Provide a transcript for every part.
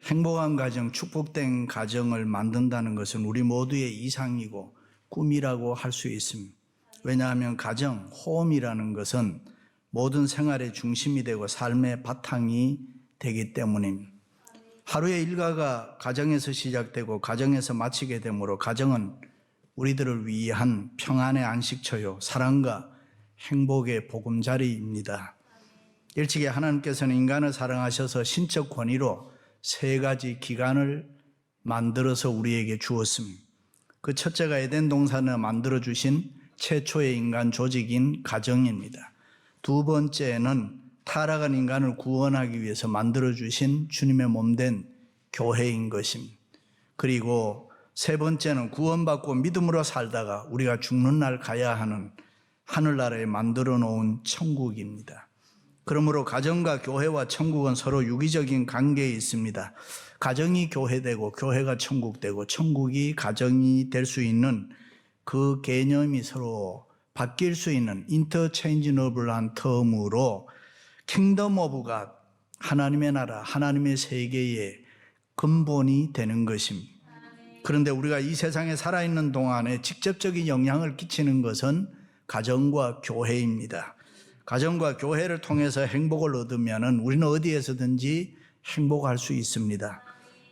행복한 가정, 축복된 가정을 만든다는 것은 우리 모두의 이상이고 꿈이라고 할 수 있습니다. 왜냐하면 가정, 홈이라는 것은 모든 생활의 중심이 되고 삶의 바탕이 되기 때문입니다. 하루의 일과가 가정에서 시작되고 가정에서 마치게 되므로 가정은 우리들을 위한 평안의 안식처요, 사랑과 행복의 보금자리입니다. 일찍이 하나님께서는 인간을 사랑하셔서 신적 권위로 세 가지 기관을 만들어서 우리에게 주었습니다. 그 첫째가 에덴 동산을 만들어주신 최초의 인간 조직인 가정입니다. 두 번째는 타락한 인간을 구원하기 위해서 만들어주신 주님의 몸된 교회인 것입니다. 그리고 세 번째는 구원받고 믿음으로 살다가 우리가 죽는 날 가야 하는 하늘나라에 만들어 놓은 천국입니다. 그러므로 가정과 교회와 천국은 서로 유기적인 관계에 있습니다. 가정이 교회되고 교회가 천국되고 천국이 가정이 될 수 있는 그 개념이 서로 바뀔 수 있는 인터체인지너블한 term으로 킹덤 오브 갓, 하나님의 나라, 하나님의 세계의 근본이 되는 것입니다. 그런데 우리가 이 세상에 살아있는 동안에 직접적인 영향을 끼치는 것은 가정과 교회입니다. 가정과 교회를 통해서 행복을 얻으면 우리는 어디에서든지 행복할 수 있습니다.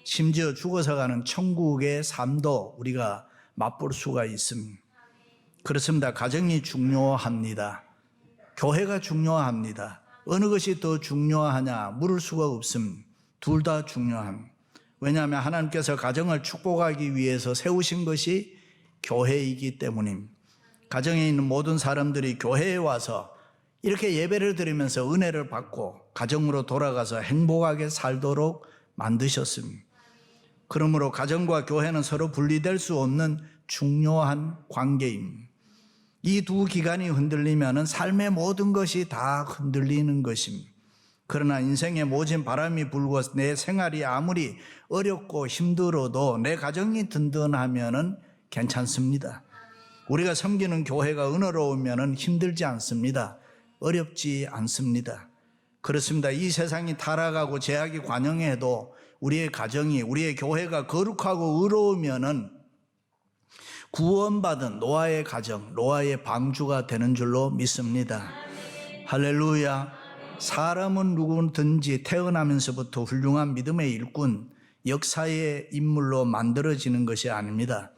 심지어 죽어서 가는 천국의 삶도 우리가 맛볼 수가 있습니다. 그렇습니다. 가정이 중요합니다. 교회가 중요합니다. 어느 것이 더 중요하냐 물을 수가 없습니다. 둘 다 중요합니다. 왜냐하면 하나님께서 가정을 축복하기 위해서 세우신 것이 교회이기 때문입니다. 가정에 있는 모든 사람들이 교회에 와서 이렇게 예배를 드리면서 은혜를 받고 가정으로 돌아가서 행복하게 살도록 만드셨습니다. 그러므로 가정과 교회는 서로 분리될 수 없는 중요한 관계입니다. 이 두 기관이 흔들리면 삶의 모든 것이 다 흔들리는 것입니다. 그러나 인생에 모진 바람이 불고 내 생활이 아무리 어렵고 힘들어도 내 가정이 든든하면 괜찮습니다. 우리가 섬기는 교회가 은혜로우면 힘들지 않습니다. 어렵지 않습니다. 그렇습니다. 이 세상이 타락하고 죄악이 관영해도 우리의 가정이, 우리의 교회가 거룩하고 의로우면 구원받은 노아의 가정, 노아의 방주가 되는 줄로 믿습니다. 할렐루야. 사람은 누구든지 태어나면서부터 훌륭한 믿음의 일꾼, 역사의 인물로 만들어지는 것이 아닙니다.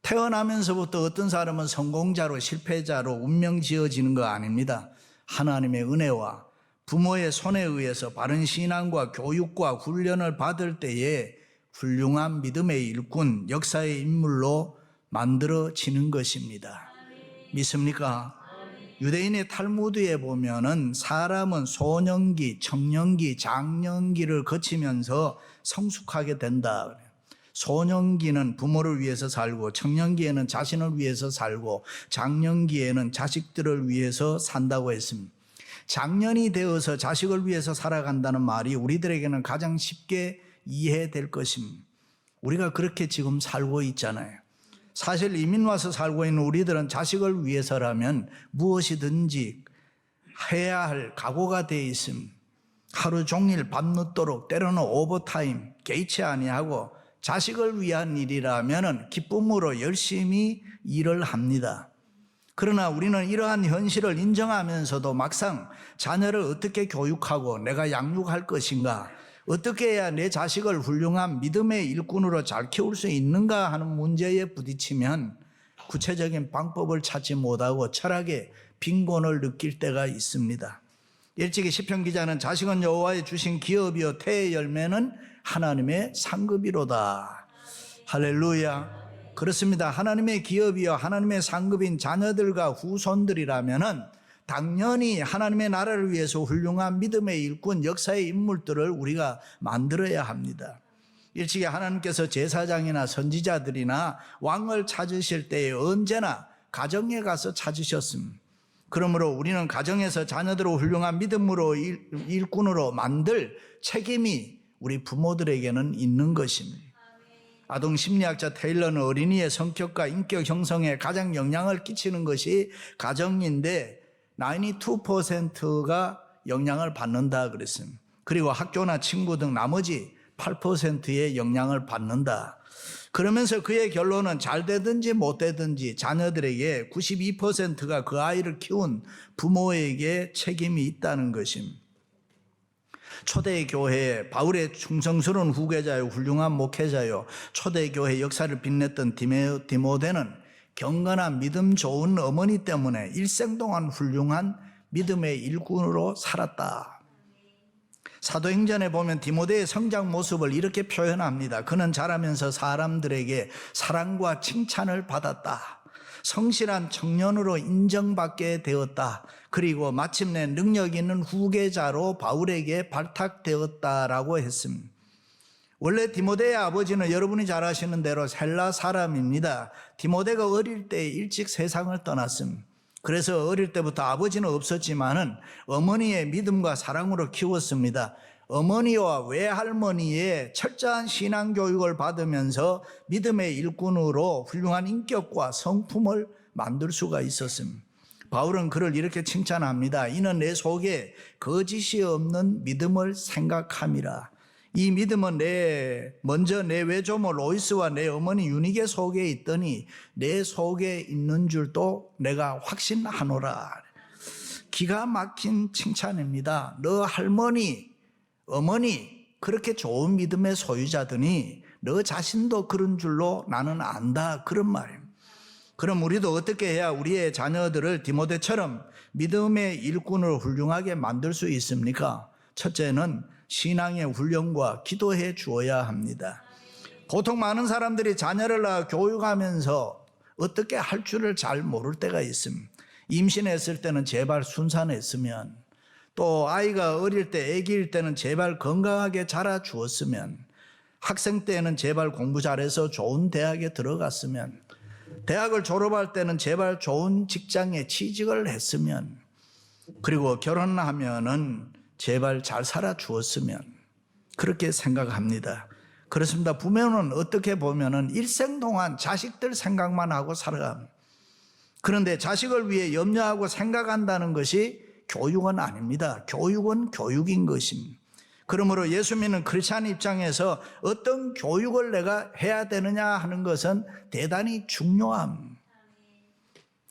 태어나면서부터 어떤 사람은 성공자로 실패자로 운명 지어지는 거 아닙니다. 하나님의 은혜와 부모의 손에 의해서 바른 신앙과 교육과 훈련을 받을 때에 훌륭한 믿음의 일꾼, 역사의 인물로 만들어지는 것입니다. 믿습니까? 유대인의 탈무드에 보면은 사람은 소년기, 청년기, 장년기를 거치면서 성숙하게 된다. 소년기는 부모를 위해서 살고, 청년기에는 자신을 위해서 살고, 장년기에는 자식들을 위해서 산다고 했습니다. 장년이 되어서 자식을 위해서 살아간다는 말이 우리들에게는 가장 쉽게 이해될 것입니다. 우리가 그렇게 지금 살고 있잖아요. 사실 이민 와서 살고 있는 우리들은 자식을 위해서라면 무엇이든지 해야 할 각오가 되어 있습니다. 하루 종일 밤늦도록 때로는 오버타임 개의치 아니하고 자식을 위한 일이라면 기쁨으로 열심히 일을 합니다. 그러나 우리는 이러한 현실을 인정하면서도 막상 자녀를 어떻게 교육하고 내가 양육할 것인가, 어떻게 해야 내 자식을 훌륭한 믿음의 일꾼으로 잘 키울 수 있는가 하는 문제에 부딪히면 구체적인 방법을 찾지 못하고 철학의 빈곤을 느낄 때가 있습니다. 일찍이 시편 기자는 자식은 여호와의 주신 기업이요 태의 열매는 하나님의 상급이로다. 할렐루야. 그렇습니다. 하나님의 기업이요 하나님의 상급인 자녀들과 후손들이라면은 당연히 하나님의 나라를 위해서 훌륭한 믿음의 일꾼, 역사의 인물들을 우리가 만들어야 합니다. 일찍이 하나님께서 제사장이나 선지자들이나 왕을 찾으실 때에 언제나 가정에 가서 찾으셨습니다. 그러므로 우리는 가정에서 자녀들을 훌륭한 믿음으로 일꾼으로 만들 책임이 우리 부모들에게는 있는 것입니다. 아동 심리학자 테일러는 어린이의 성격과 인격 형성에 가장 영향을 끼치는 것이 가정인데 92%가 영향을 받는다 그랬습니다. 그리고 학교나 친구 등 나머지 8%의 영향을 받는다. 그러면서 그의 결론은 잘 되든지 못 되든지 자녀들에게 92%가 그 아이를 키운 부모에게 책임이 있다는 것입니다. 초대교회 바울의 충성스러운 후계자요 훌륭한 목회자요 초대교회 역사를 빛냈던 디모데는 경건한 믿음 좋은 어머니 때문에 일생 동안 훌륭한 믿음의 일꾼으로 살았다. 사도행전에 보면 디모데의 성장 모습을 이렇게 표현합니다. 그는 자라면서 사람들에게 사랑과 칭찬을 받았다. 성실한 청년으로 인정받게 되었다. 그리고 마침내 능력 있는 후계자로 바울에게 발탁되었다라고 했습니다. 원래 디모데의 아버지는 여러분이 잘 아시는 대로 헬라 사람입니다. 디모데가 어릴 때 일찍 세상을 떠났습니다. 그래서 어릴 때부터 아버지는 없었지만은 어머니의 믿음과 사랑으로 키웠습니다. 어머니와 외할머니의 철저한 신앙 교육을 받으면서 믿음의 일꾼으로 훌륭한 인격과 성품을 만들 수가 있었습니다. 바울은 그를 이렇게 칭찬합니다. 이는 내 속에 거짓이 없는 믿음을 생각함이라. 이 믿음은 먼저 내 외조모 로이스와 내 어머니 유니게 속에 있더니 내 속에 있는 줄도 내가 확신하노라. 기가 막힌 칭찬입니다. 너 할머니, 어머니 그렇게 좋은 믿음의 소유자더니 너 자신도 그런 줄로 나는 안다. 그런 말입니다. 그럼 우리도 어떻게 해야 우리의 자녀들을 디모데처럼 믿음의 일꾼으로 훌륭하게 만들 수 있습니까? 첫째는 신앙의 훈련과 기도해 주어야 합니다. 보통 많은 사람들이 자녀를 낳아 교육하면서 어떻게 할 줄을 잘 모를 때가 있습니다. 임신했을 때는 제발 순산했으면, 또 아이가 어릴 때 아기일 때는 제발 건강하게 자라 주었으면, 학생 때는 제발 공부 잘해서 좋은 대학에 들어갔으면, 대학을 졸업할 때는 제발 좋은 직장에 취직을 했으면, 그리고 결혼하면은 제발 잘 살아 주었으면, 그렇게 생각합니다. 그렇습니다. 부모는 어떻게 보면은 일생 동안 자식들 생각만 하고 살아갑니다. 그런데 자식을 위해 염려하고 생각한다는 것이 교육은 아닙니다. 교육은 교육인 것입니다. 그러므로 예수 믿는 크리스찬 입장에서 어떤 교육을 내가 해야 되느냐 하는 것은 대단히 중요합니다.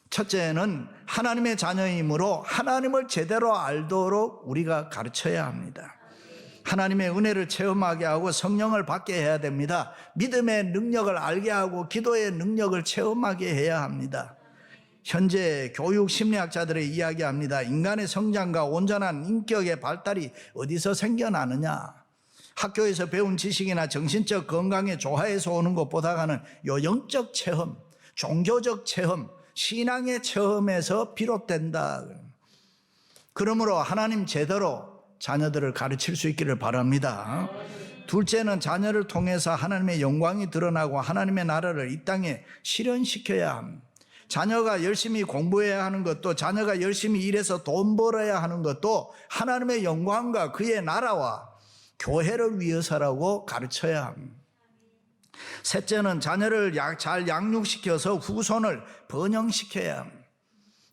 첫째는 하나님의 자녀이므로 하나님을 제대로 알도록 우리가 가르쳐야 합니다. 하나님의 은혜를 체험하게 하고 성령을 받게 해야 됩니다. 믿음의 능력을 알게 하고 기도의 능력을 체험하게 해야 합니다. 현재 교육 심리학자들의 이야기합니다. 인간의 성장과 온전한 인격의 발달이 어디서 생겨나느냐? 학교에서 배운 지식이나 정신적 건강의 조화에서 오는 것보다는 요 영적 체험, 종교적 체험, 신앙의 체험에서 비롯된다. 그러므로 하나님 제대로 자녀들을 가르칠 수 있기를 바랍니다. 둘째는 자녀를 통해서 하나님의 영광이 드러나고 하나님의 나라를 이 땅에 실현시켜야 합니다. 자녀가 열심히 공부해야 하는 것도, 자녀가 열심히 일해서 돈 벌어야 하는 것도 하나님의 영광과 그의 나라와 교회를 위해서라고 가르쳐야 합니다. 셋째는 자녀를 잘 양육시켜서 후손을 번영시켜야 합니다.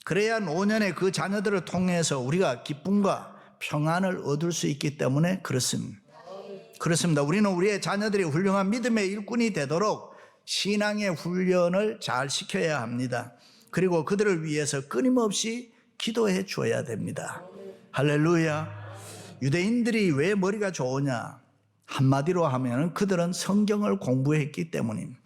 그래야 노년에 그 자녀들을 통해서 우리가 기쁨과 평안을 얻을 수 있기 때문에 그렇습니다. 우리는 우리의 자녀들이 훌륭한 믿음의 일꾼이 되도록 신앙의 훈련을 잘 시켜야 합니다. 그리고 그들을 위해서 끊임없이 기도해 줘야 됩니다. 할렐루야. 유대인들이 왜 머리가 좋으냐? 한마디로 하면 그들은 성경을 공부했기 때문입니다.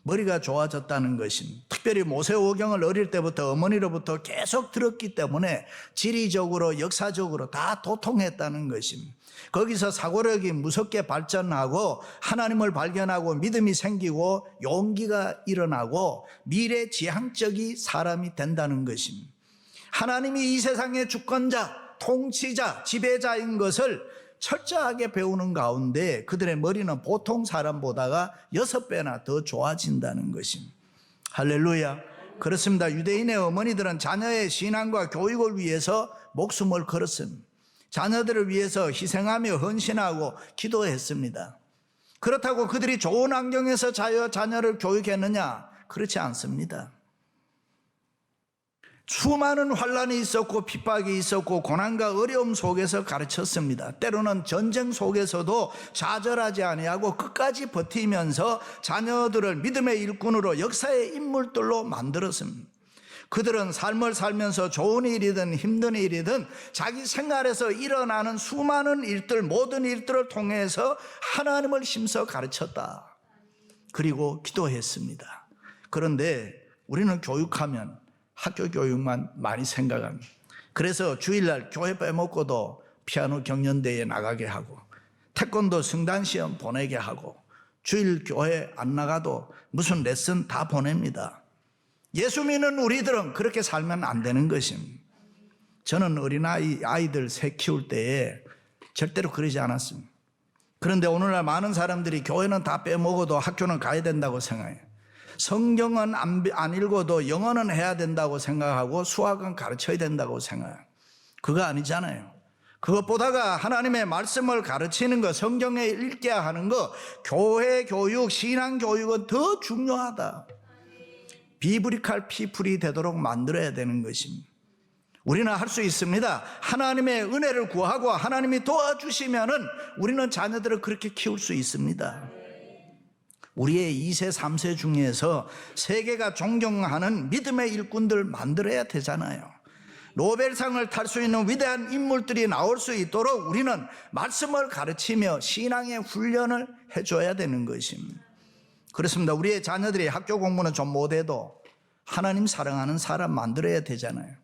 머리가 좋아졌다는 것입니다. 특별히 모세오경을 어릴 때부터 어머니로부터 계속 들었기 때문에 지리적으로 역사적으로 다 도통했다는 것입니다. 거기서 사고력이 무섭게 발전하고 하나님을 발견하고 믿음이 생기고 용기가 일어나고 미래지향적인 사람이 된다는 것입니다. 하나님이 이 세상의 주권자, 통치자, 지배자인 것을 철저하게 배우는 가운데 그들의 머리는 보통 사람보다가 6배나 더 좋아진다는 것입니다. 할렐루야. 그렇습니다. 유대인의 어머니들은 자녀의 신앙과 교육을 위해서 목숨을 걸었습니다. 자녀들을 위해서 희생하며 헌신하고 기도했습니다. 그렇다고 그들이 좋은 환경에서 자녀를 교육했느냐? 그렇지 않습니다. 수많은 환난이 있었고 핍박이 있었고 고난과 어려움 속에서 가르쳤습니다. 때로는 전쟁 속에서도 좌절하지 아니하고 끝까지 버티면서 자녀들을 믿음의 일꾼으로 역사의 인물들로 만들었습니다. 그들은 삶을 살면서 좋은 일이든 힘든 일이든 자기 생활에서 일어나는 수많은 일들, 모든 일들을 통해서 하나님을 힘써 가르쳤다. 그리고 기도했습니다. 그런데 우리는 교육하면 학교 교육만 많이 생각합니다. 그래서 주일날 교회 빼먹고도 피아노 경연대회에 나가게 하고 태권도 승단시험 보내게 하고 주일 교회 안 나가도 무슨 레슨 다 보냅니다. 예수 믿는 우리들은 그렇게 살면 안 되는 것입니다. 저는 아이들 새 키울 때에 절대로 그러지 않았습니다. 그런데 오늘날 많은 사람들이 교회는 다 빼먹어도 학교는 가야 된다고 생각해요. 성경은 안 읽어도 영어는 해야 된다고 생각하고 수학은 가르쳐야 된다고 생각해요. 그거 아니잖아요. 그것보다가 하나님의 말씀을 가르치는 것, 성경에 읽게 하는 것, 교회 교육, 신앙 교육은 더 중요하다. 비브리칼 피플이 되도록 만들어야 되는 것입니다. 우리는 할 수 있습니다. 하나님의 은혜를 구하고 하나님이 도와주시면은 우리는 자녀들을 그렇게 키울 수 있습니다. 우리의 2세, 3세 중에서 세계가 존경하는 믿음의 일꾼들 만들어야 되잖아요. 노벨상을 탈 수 있는 위대한 인물들이 나올 수 있도록 우리는 말씀을 가르치며 신앙의 훈련을 해줘야 되는 것입니다. 그렇습니다. 우리의 자녀들이 학교 공부는 좀 못해도 하나님 사랑하는 사람 만들어야 되잖아요.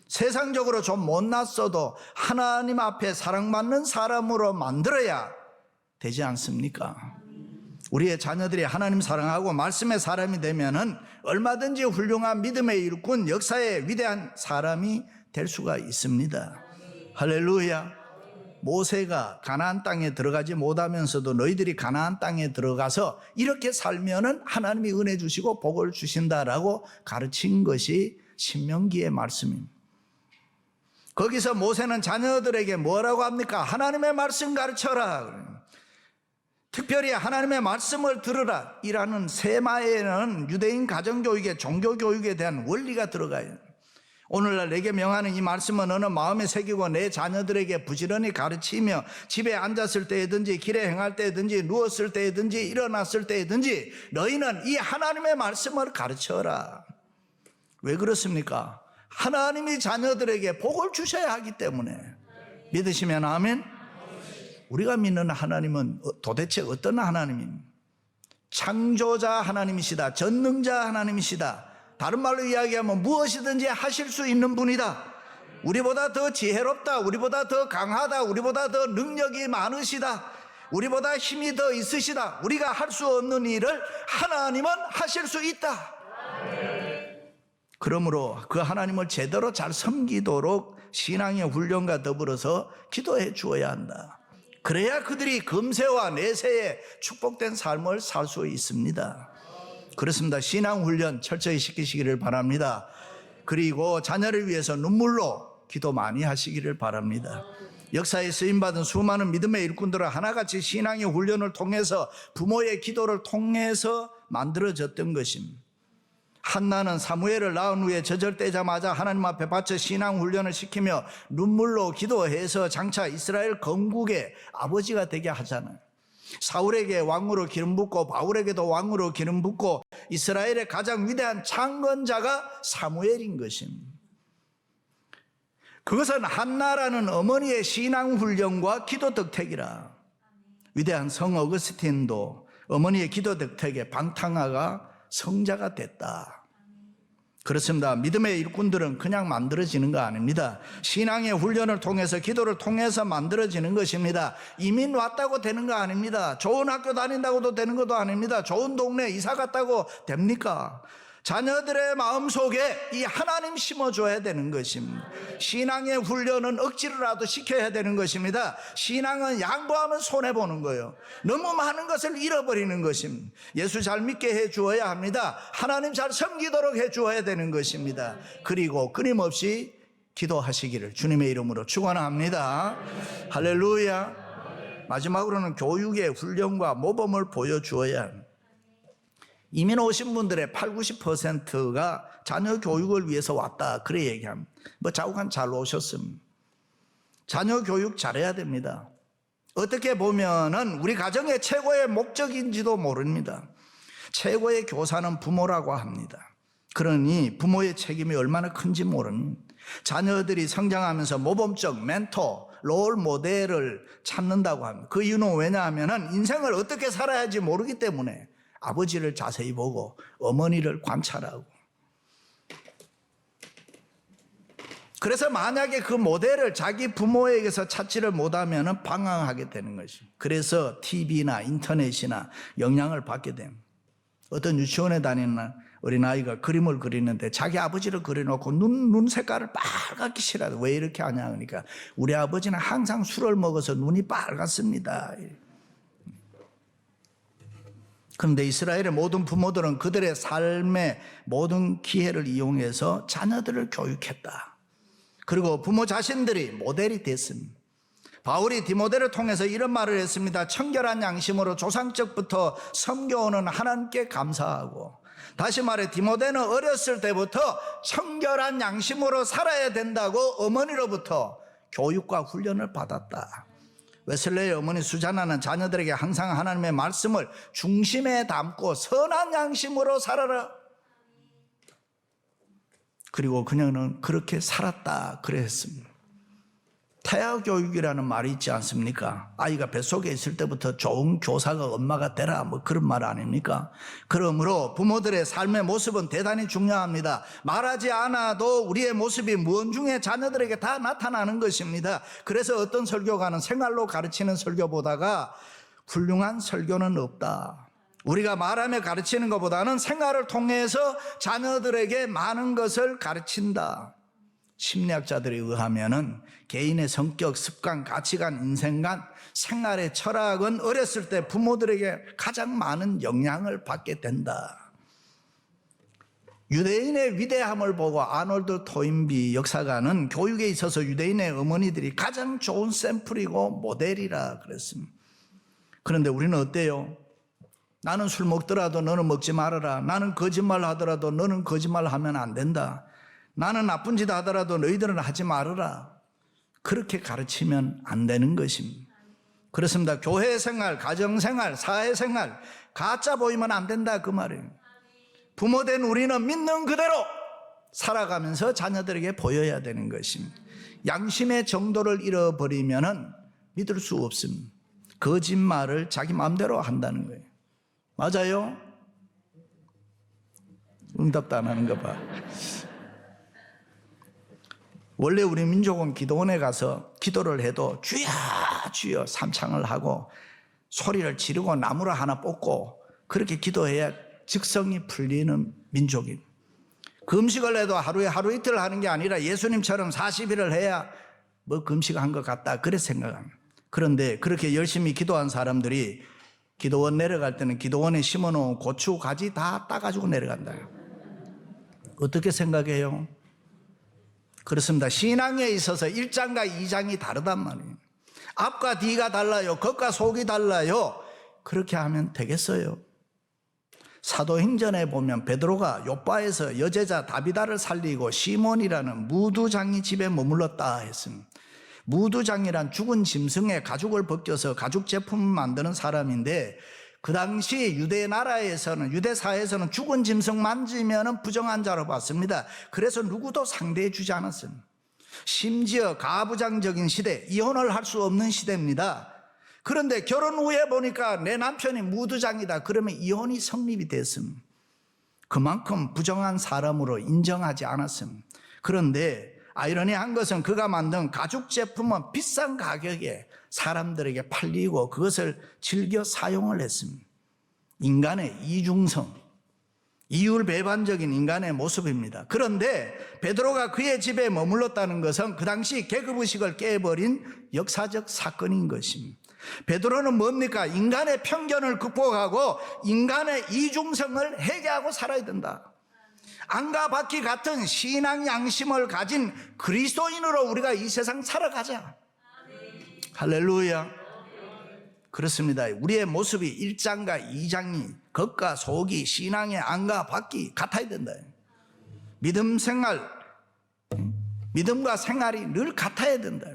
세상적으로 좀 못났어도 하나님 앞에 사랑받는 사람으로 만들어야 되지 않습니까? 우리의 자녀들이 하나님 사랑하고 말씀의 사람이 되면은 얼마든지 훌륭한 믿음의 일꾼, 역사의 위대한 사람이 될 수가 있습니다. 할렐루야. 모세가 가나안 땅에 들어가지 못하면서도 너희들이 가나안 땅에 들어가서 이렇게 살면은 하나님이 은혜 주시고 복을 주신다라고 가르친 것이 신명기의 말씀입니다. 거기서 모세는 자녀들에게 뭐라고 합니까? 하나님의 말씀 가르쳐라. 특별히 하나님의 말씀을 들으라 이라는 세마에는 유대인 가정교육에 종교교육에 대한 원리가 들어가요. 오늘날 내게 명하는 이 말씀은 너는 마음에 새기고 내 자녀들에게 부지런히 가르치며 집에 앉았을 때든지 길에 행할 때든지 누웠을 때든지 일어났을 때든지 너희는 이 하나님의 말씀을 가르쳐라. 왜 그렇습니까? 하나님이 자녀들에게 복을 주셔야 하기 때문에. 믿으시면 아멘. 우리가 믿는 하나님은 도대체 어떤 하나님입니까? 창조자 하나님이시다. 전능자 하나님이시다. 다른 말로 이야기하면 무엇이든지 하실 수 있는 분이다. 우리보다 더 지혜롭다. 우리보다 더 강하다. 우리보다 더 능력이 많으시다. 우리보다 힘이 더 있으시다. 우리가 할 수 없는 일을 하나님은 하실 수 있다. 그러므로 그 하나님을 제대로 잘 섬기도록 신앙의 훈련과 더불어서 기도해 주어야 한다. 그래야 그들이 금세와 내세에 축복된 삶을 살 수 있습니다. 그렇습니다. 신앙훈련 철저히 시키시기를 바랍니다. 그리고 자녀를 위해서 눈물로 기도 많이 하시기를 바랍니다. 역사에 쓰임받은 수많은 믿음의 일꾼들은 하나같이 신앙의 훈련을 통해서 부모의 기도를 통해서 만들어졌던 것입니다. 한나는 사무엘을 낳은 후에 저절되자마자 하나님 앞에 바쳐 신앙훈련을 시키며 눈물로 기도해서 장차 이스라엘 건국의 아버지가 되게 하잖아요. 사울에게 왕으로 기름 붓고 바울에게도 왕으로 기름 붓고 이스라엘의 가장 위대한 창건자가 사무엘인 것입니다. 그것은 한나라는 어머니의 신앙훈련과 기도 덕택이라. 위대한 성 어거스틴도 어머니의 기도 덕택에 방탕하가 성자가 됐다. 그렇습니다. 믿음의 일꾼들은 그냥 만들어지는 거 아닙니다. 신앙의 훈련을 통해서 기도를 통해서 만들어지는 것입니다. 이민 왔다고 되는 거 아닙니다. 좋은 학교 다닌다고도 되는 것도 아닙니다. 좋은 동네 이사 갔다고 됩니까? 자녀들의 마음속에 이 하나님 심어줘야 되는 것입니다. 신앙의 훈련은 억지로라도 시켜야 되는 것입니다. 신앙은 양보하면 손해보는 거예요. 너무 많은 것을 잃어버리는 것입니다. 예수 잘 믿게 해주어야 합니다. 하나님 잘 섬기도록 해주어야 되는 것입니다. 그리고 끊임없이 기도하시기를 주님의 이름으로 축원합니다. 할렐루야. 마지막으로는 교육의 훈련과 모범을 보여주어야 합니다. 이민 오신 분들의 80~90%가 자녀 교육을 위해서 왔다. 그래 얘기합니다. 뭐 자국한 잘 오셨습니다. 자녀 교육 잘해야 됩니다. 어떻게 보면은 우리 가정의 최고의 목적인지도 모릅니다. 최고의 교사는 부모라고 합니다. 그러니 부모의 책임이 얼마나 큰지 모릅니다. 자녀들이 성장하면서 모범적 멘토, 롤 모델을 찾는다고 합니다. 그 이유는 왜냐하면 인생을 어떻게 살아야지 모르기 때문에 아버지를 자세히 보고 어머니를 관찰하고, 그래서 만약에 그 모델을 자기 부모에게서 찾지를 못하면 방황하게 되는 것입니다. 그래서 TV나 인터넷이나 영향을 받게 됩니다. 어떤 유치원에 다니는 어린아이가 그림을 그리는데 자기 아버지를 그려놓고 눈 색깔을 빨갛게 칠하다. 왜 이렇게 하냐 그러니까 우리 아버지는 항상 술을 먹어서 눈이 빨갛습니다. 그런데 이스라엘의 모든 부모들은 그들의 삶의 모든 기회를 이용해서 자녀들을 교육했다. 그리고 부모 자신들이 모델이 됐습니다. 바울이 디모데를 통해서 이런 말을 했습니다. 청결한 양심으로 조상적부터 섬겨오는 하나님께 감사하고, 다시 말해 디모데는 어렸을 때부터 청결한 양심으로 살아야 된다고 어머니로부터 교육과 훈련을 받았다. 웨슬레의 어머니 수자나는 자녀들에게 항상 하나님의 말씀을 중심에 담고 선한 양심으로 살아라. 그리고 그녀는 그렇게 살았다 그랬습니다. 태아교육이라는 말이 있지 않습니까? 아이가 뱃속에 있을 때부터 좋은 교사가 엄마가 되라, 뭐 그런 말 아닙니까? 그러므로 부모들의 삶의 모습은 대단히 중요합니다. 말하지 않아도 우리의 모습이 무언 중에 자녀들에게 다 나타나는 것입니다. 그래서 어떤 설교가는 생활로 가르치는 설교보다가 훌륭한 설교는 없다. 우리가 말하며 가르치는 것보다는 생활을 통해서 자녀들에게 많은 것을 가르친다. 심리학자들에 의하면은 개인의 성격, 습관, 가치관, 인생관, 생활의 철학은 어렸을 때 부모들에게 가장 많은 영향을 받게 된다. 유대인의 위대함을 보고 아놀드 토인비 역사가는 교육에 있어서 유대인의 어머니들이 가장 좋은 샘플이고 모델이라 그랬습니다. 그런데 우리는 어때요? 나는 술 먹더라도 너는 먹지 말아라. 나는 거짓말 하더라도 너는 거짓말하면 안 된다. 나는 나쁜 짓 하더라도 너희들은 하지 말아라. 그렇게 가르치면 안 되는 것입니다. 그렇습니다. 교회 생활, 가정 생활, 사회 생활 가짜 보이면 안 된다 그 말이에요. 부모된 우리는 믿는 그대로 살아가면서 자녀들에게 보여야 되는 것입니다. 양심의 정도를 잃어버리면 믿을 수 없습니다. 거짓말을 자기 마음대로 한다는 거예요. 맞아요? 응답도 안 하는 거 봐. 원래 우리 민족은 기도원에 가서 기도를 해도 주여 주여 삼창을 하고 소리를 지르고 나무를 하나 뽑고 그렇게 기도해야 즉성이 풀리는 민족입니다. 금식을 해도 하루에 하루 이틀 하는 게 아니라 예수님처럼 40일을 해야 뭐 금식한 것 같다 그렇게 생각합니다. 그런데 그렇게 열심히 기도한 사람들이 기도원 내려갈 때는 기도원에 심어놓은 고추 가지 다 따가지고 내려간다. 어떻게 생각해요? 그렇습니다. 신앙에 있어서 1장과 2장이 다르단 말이에요. 앞과 뒤가 달라요. 겉과 속이 달라요. 그렇게 하면 되겠어요? 사도행전에 보면 베드로가 요바에서 여제자 다비다를 살리고 시몬이라는 무두장이 집에 머물렀다 했습니다. 무두장이란 죽은 짐승의 가죽을 벗겨서 가죽 제품을 만드는 사람인데 그 당시 유대 나라에서는 유대 사회에서는 죽은 짐승 만지면 부정한 자로 봤습니다. 그래서 누구도 상대해 주지 않았습니다. 심지어 가부장적인 시대, 이혼을 할 수 없는 시대입니다. 그런데 결혼 후에 보니까 내 남편이 무두장이다 그러면 이혼이 성립이 됐습니다. 그만큼 부정한 사람으로 인정하지 않았습니다. 그런데 아이러니한 것은 그가 만든 가죽 제품은 비싼 가격에 사람들에게 팔리고 그것을 즐겨 사용을 했습니다. 인간의 이중성, 이율배반적인 인간의 모습입니다. 그런데 베드로가 그의 집에 머물렀다는 것은 그 당시 계급의식을 깨버린 역사적 사건인 것입니다. 베드로는 뭡니까? 인간의 편견을 극복하고 인간의 이중성을 해결하고 살아야 된다. 안과 밖이 같은 신앙 양심을 가진 그리스도인으로 우리가 이 세상 살아가자. 할렐루야. 그렇습니다. 우리의 모습이 1장과 2장이 겉과 속이, 신앙의 안과 밖이 같아야 된다. 믿음 생활, 믿음과 생활이 늘 같아야 된다.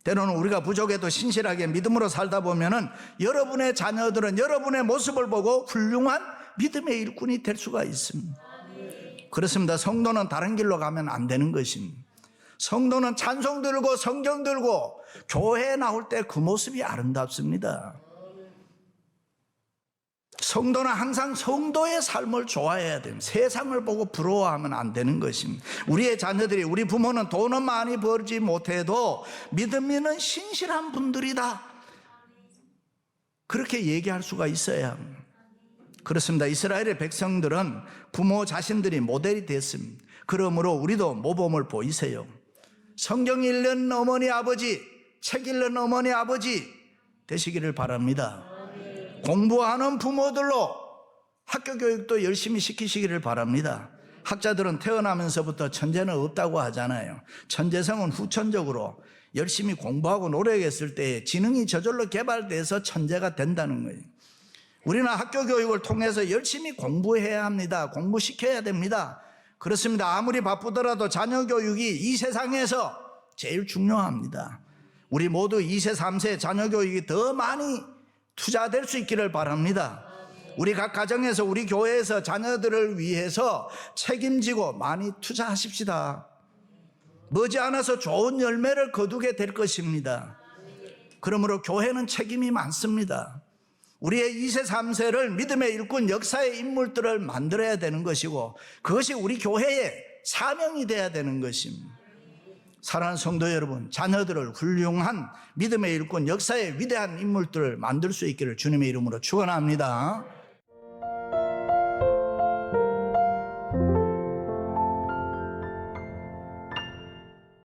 때로는 우리가 부족해도 신실하게 믿음으로 살다 보면은 여러분의 자녀들은 여러분의 모습을 보고 훌륭한 믿음의 일꾼이 될 수가 있습니다. 그렇습니다. 성도는 다른 길로 가면 안 되는 것입니다. 성도는 찬송 들고 성경 들고 교회에 나올 때 그 모습이 아름답습니다. 성도는 항상 성도의 삶을 좋아해야 됩니다. 세상을 보고 부러워하면 안 되는 것입니다. 우리의 자녀들이, 우리 부모는 돈은 많이 벌지 못해도 믿음 있는 신실한 분들이다, 그렇게 얘기할 수가 있어야 합니다. 그렇습니다. 이스라엘의 백성들은 부모 자신들이 모델이 됐습니다. 그러므로 우리도 모범을 보이세요. 성경 읽는 어머니 아버지, 책 읽는 어머니 아버지 되시기를 바랍니다. 공부하는 부모들로 학교 교육도 열심히 시키시기를 바랍니다. 학자들은 태어나면서부터 천재는 없다고 하잖아요. 천재성은 후천적으로 열심히 공부하고 노력했을 때 지능이 저절로 개발돼서 천재가 된다는 거예요. 우리는 학교 교육을 통해서 열심히 공부해야 합니다. 공부시켜야 됩니다. 그렇습니다. 아무리 바쁘더라도 자녀 교육이 이 세상에서 제일 중요합니다. 우리 모두 2세, 3세 자녀 교육이 더 많이 투자될 수 있기를 바랍니다. 우리 각 가정에서, 우리 교회에서 자녀들을 위해서 책임지고 많이 투자하십시다. 머지않아서 좋은 열매를 거두게 될 것입니다. 그러므로 교회는 책임이 많습니다. 우리의 2세, 3세를 믿음의 일꾼, 역사의 인물들을 만들어야 되는 것이고, 그것이 우리 교회의 사명이 되어야 되는 것입니다. 사랑하는 성도 여러분, 자녀들을 훌륭한 믿음의 일꾼, 역사의 위대한 인물들을 만들 수 있기를 주님의 이름으로 축원합니다.